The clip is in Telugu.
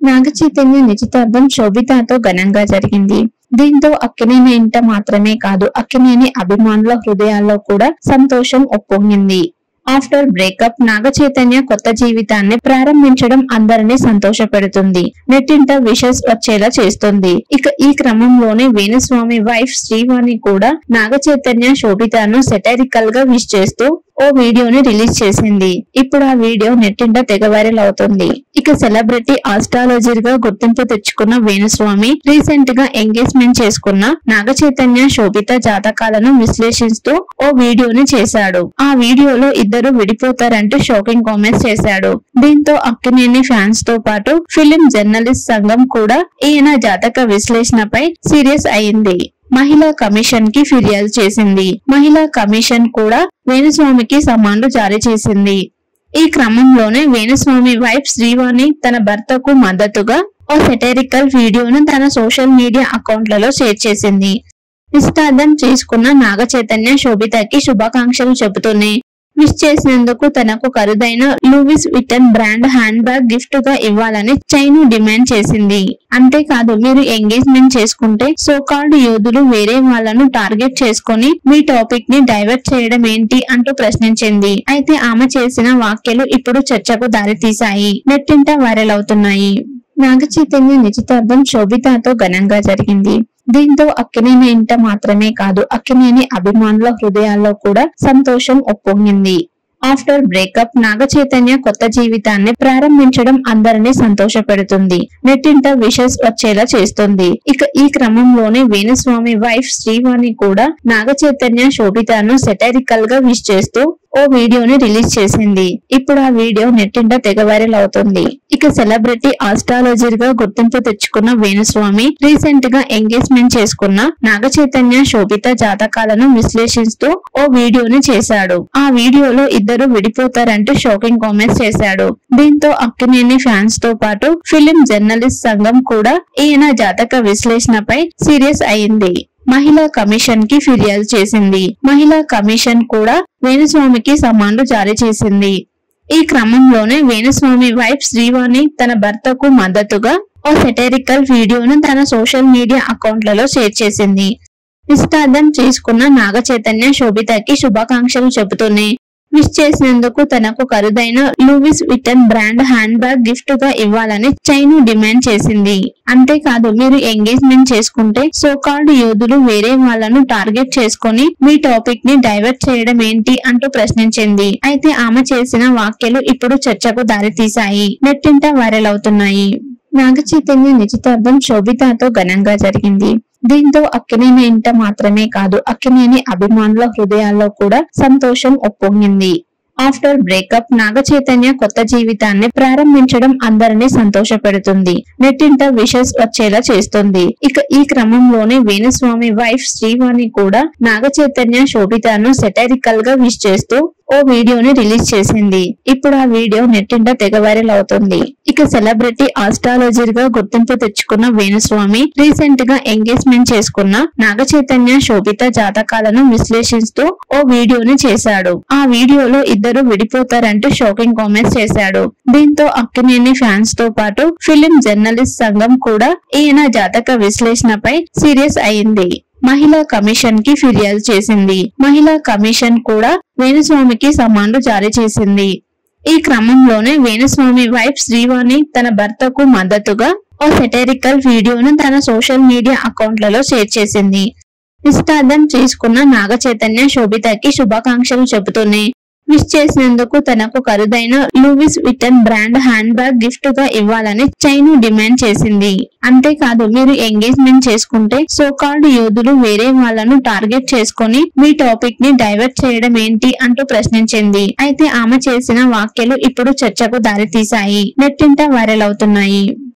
నాగ చైతన్య నిశ్చితార్థం శోభితతో ఘనంగా జరిగింది. దీంతో అక్కినేని ఇంట మాత్రమే కాదు, అక్కినేని అభిమానుల హృదయాల్లో కూడా సంతోషం ఉప్పొంగింది. ఆఫ్టర్ బ్రేకప్ నాగ చైతన్య కొత్త జీవితాన్ని ప్రారంభించడం అందరినీ సంతోషపెడుతుంది. నెట్టింట విషెస్ వచ్చేలా చేస్తుంది. ఇక ఈ క్రమంలోనే వేణుస్వామి వైఫ్ శ్రీవాణి కూడా నాగ చైతన్య శోభితను సెటైరికల్ గా విష్ చేస్తూ ఓ వీడియోని రిలీజ్ చేసింది. ఇప్పుడు ఆ వీడియో నెట్టింట తెగ వైరల్ అవుతుంది. ఇక సెలబ్రిటీ ఆస్ట్రాలజర్ గా గుర్తింపు తెచ్చుకున్న వేణుస్వామి రీసెంట్ గా ఎంగేజ్మెంట్ చేసుకున్న నాగ చైతన్య శోభిత జాతకాలను విశ్లేషిస్తూ ఓ వీడియోని చేశాడు. ఆ వీడియోలో ఇద్దరు విడిపోతారంటూ షాకింగ్ కామెంట్స్ చేశాడు. దీంతో అక్కినేని ఫ్యాన్స్ తో పాటు ఫిలిం జర్నలిస్ట్ సంఘం కూడా ఈయన జాతక విశ్లేషణపై సీరియస్ అయింది. మహిళా కమిషన్ కి ఫిర్యాదు చేసింది. మహిళా కమిషన్ కూడా వేణుస్వామికి సమన్లు జారీ చేసింది. ఈ క్రమంలోనే వేణుస్వామి వైఫ్ శ్రీవాణి తన భర్తకు మద్దతుగా ఓ సెటైరికల్ వీడియోను తన సోషల్ మీడియా అకౌంట్లలో షేర్ చేసింది. నిశ్చితార్థం చేసుకున్న నాగ చైతన్య శోభితకి శుభాకాంక్షలు చెబుతూనే విష్ చేసినందుకు తనకు ఖరీదైన Louis Vuitton brand hand bag gift గా ఇవ్వాలని చైన్ డిమాండ్ చేసింది. అంతేకాదు, మీరు ఎంగేజ్మెంట్ చేసుకుంటే సో కాల్డ్ యోధులు వేరే వాళ్లను టార్గెట్ చేసుకుని మీ టాపిక్ ని డైవర్ట్ చేయడం ఏంటి అంటూ ప్రశ్నించింది. అయితే ఆమె చేసిన వ్యాఖ్యలు ఇప్పుడు చర్చకు దారితీశాయి. నెట్టింట వైరల్ అవుతున్నాయి. నాగ చైతన్య నిశ్చితార్థం శోభితతో ఘనంగా జరిగింది. దీంతో అక్కినేని ఇంట మాత్రమే కాదు, అక్కినేని అభిమానుల హృదయాల్లో కూడా సంతోషం ఉప్పొంగింది. ఆఫ్టర్ బ్రేకప్ నాగ చైతన్య కొత్త జీవితాన్ని ప్రారంభించడం అందరినీ సంతోషపెడుతుంది. నెట్టింట విషెస్ వచ్చేలా చేస్తుంది. ఇక ఈ క్రమంలోనే వేణుస్వామి వైఫ్ శ్రీవాణి కూడా నాగ చైతన్య శోభితను సెటైరికల్ గా విష్ చేస్తూ ఓ వీడియోని రిలీజ్ చేసింది. ఇప్పుడు ఆ వీడియో నెట్టింట తెగ వైరల్ అవుతుంది. ఇక సెలబ్రిటీ ఆస్ట్రాలజర్ గా గుర్తింపు తెచ్చుకున్న వేణుస్వామి రీసెంట్ గా ఎంగేజ్మెంట్ చేసుకున్న నాగ చైతన్య శోభిత జాతకాలను విశ్లేషిస్తూ ఓ వీడియోని చేశాడు. ఆ వీడియోలో ఇద్దరు విడిపోతారంటూ షాకింగ్ కామెంట్స్ చేశాడు. దీంతో అక్కినేని ఫ్యాన్స్ తో పాటు ఫిలిం జర్నలిస్ట్ సంఘం కూడా ఈయన జాతక విశ్లేషణపై సీరియస్ అయింది. మహిళా కమిషన్ కి ఫిర్యాదు చేసింది. మహిళా కమిషన్ కూడా వేణుస్వామికి సమన్లు జారీ చేసింది. ఈ క్రమంలోనే వేణుస్వామి వైఫ్ శ్రీవాణి తన భర్తకు మద్దతుగా ఓ సెటైరికల్ వీడియోను తన సోషల్ మీడియా అకౌంట్లలో షేర్ చేసింది. నిశ్చితార్థం చేసుకున్న నాగ చైతన్య శోభితకి శుభాకాంక్షలు చెబుతూనే విష్ చేసినందుకు తనకు ఖరీదైన Louis Vuitton brand hand bag gift గా ఇవ్వాలని చైన్ డిమాండ్ చేసింది. అంతేకాదు, మీరు ఎంగేజ్మెంట్ చేసుకుంటే సో కాల్డ్ యోధులు వేరే వాళ్లను టార్గెట్ చేసుకుని మీ టాపిక్ ని డైవర్ట్ చేయడం ఏంటి అంటూ ప్రశ్నించింది. అయితే ఆమె చేసిన వ్యాఖ్యలు ఇప్పుడు చర్చకు దారితీశాయి. నెట్టింట వైరల్ అవుతున్నాయి. నాగ చైతన్య నిశ్చితార్థం శోభితతో ఘనంగా జరిగింది. దీంతో అక్కినేని ఇంట మాత్రమే కాదు, అక్కినేని అభిమానుల హృదయాల్లో కూడా సంతోషం ఉప్పొంగింది. ఆఫ్టర్ బ్రేకప్ నాగ చైతన్య కొత్త జీవితాన్ని ప్రారంభించడం అందరినీ సంతోషపెడుతుంది. నెట్టింట విషెస్ వచ్చేలా చేస్తుంది. ఇక ఈ క్రమంలోనే వేణుస్వామి వైఫ్ శ్రీవాణి కూడా నాగ చైతన్య శోభితను సెటైరికల్ గా విష్ చేస్తూ ఓ వీడియోని రిలీజ్ చేసింది. ఇప్పుడు ఆ వీడియో నెట్టింట తెగ వైరల్ అవుతుంది. ఇక సెలబ్రిటీ ఆస్ట్రాలజర్ గా గుర్తింపు తెచ్చుకున్న వేణుస్వామి రీసెంట్ గా ఎంగేజ్మెంట్ చేసుకున్న నాగ చైతన్య శోభిత జాతకాలను విశ్లేషిస్తూ ఓ వీడియోని చేశాడు. ఆ వీడియోలో ఇద్దరు విడిపోతారంటూ షాకింగ్ కామెంట్స్ చేశాడు. దీంతో అక్కినేని ఫ్యాన్స్ తో పాటు ఫిలిం జర్నలిస్ట్ సంఘం కూడా ఈయన జాతక విశ్లేషణపై సీరియస్ అయింది. మహిళా కమిషన్ కి ఫిర్యాదు చేసింది. మహిళా కమిషన్ కూడా వేణుస్వామికి సమన్లు జారీ చేసింది. ఈ క్రమంలోనే వేణుస్వామి వైఫ్ శ్రీవాణి తన భర్తకు మద్దతుగా ఓ సెటైరికల్ వీడియోను తన సోషల్ మీడియా అకౌంట్లలో షేర్ చేసింది. నిశ్చితార్థం చేసుకున్న నాగ చైతన్య శోభితకి శుభాకాంక్షలు చెబుతూనే విష్ చేసినందుకు తనకు ఖరీదైన Louis Vuitton brand hand bag gift గా ఇవ్వాలని చైన్ డిమాండ్ చేసింది. అంతేకాదు, మీరు ఎంగేజ్మెంట్ చేసుకుంటే సో కాల్డ్ యోధులు వేరే వాళ్లను టార్గెట్ చేసుకుని మీ టాపిక్ ని డైవర్ట్ చేయడం ఏంటి అంటూ ప్రశ్నించింది. అయితే ఆమె చేసిన వ్యాఖ్యలు ఇప్పుడు చర్చకు దారితీశాయి. నెట్టింట వైరల్ అవుతున్నాయి.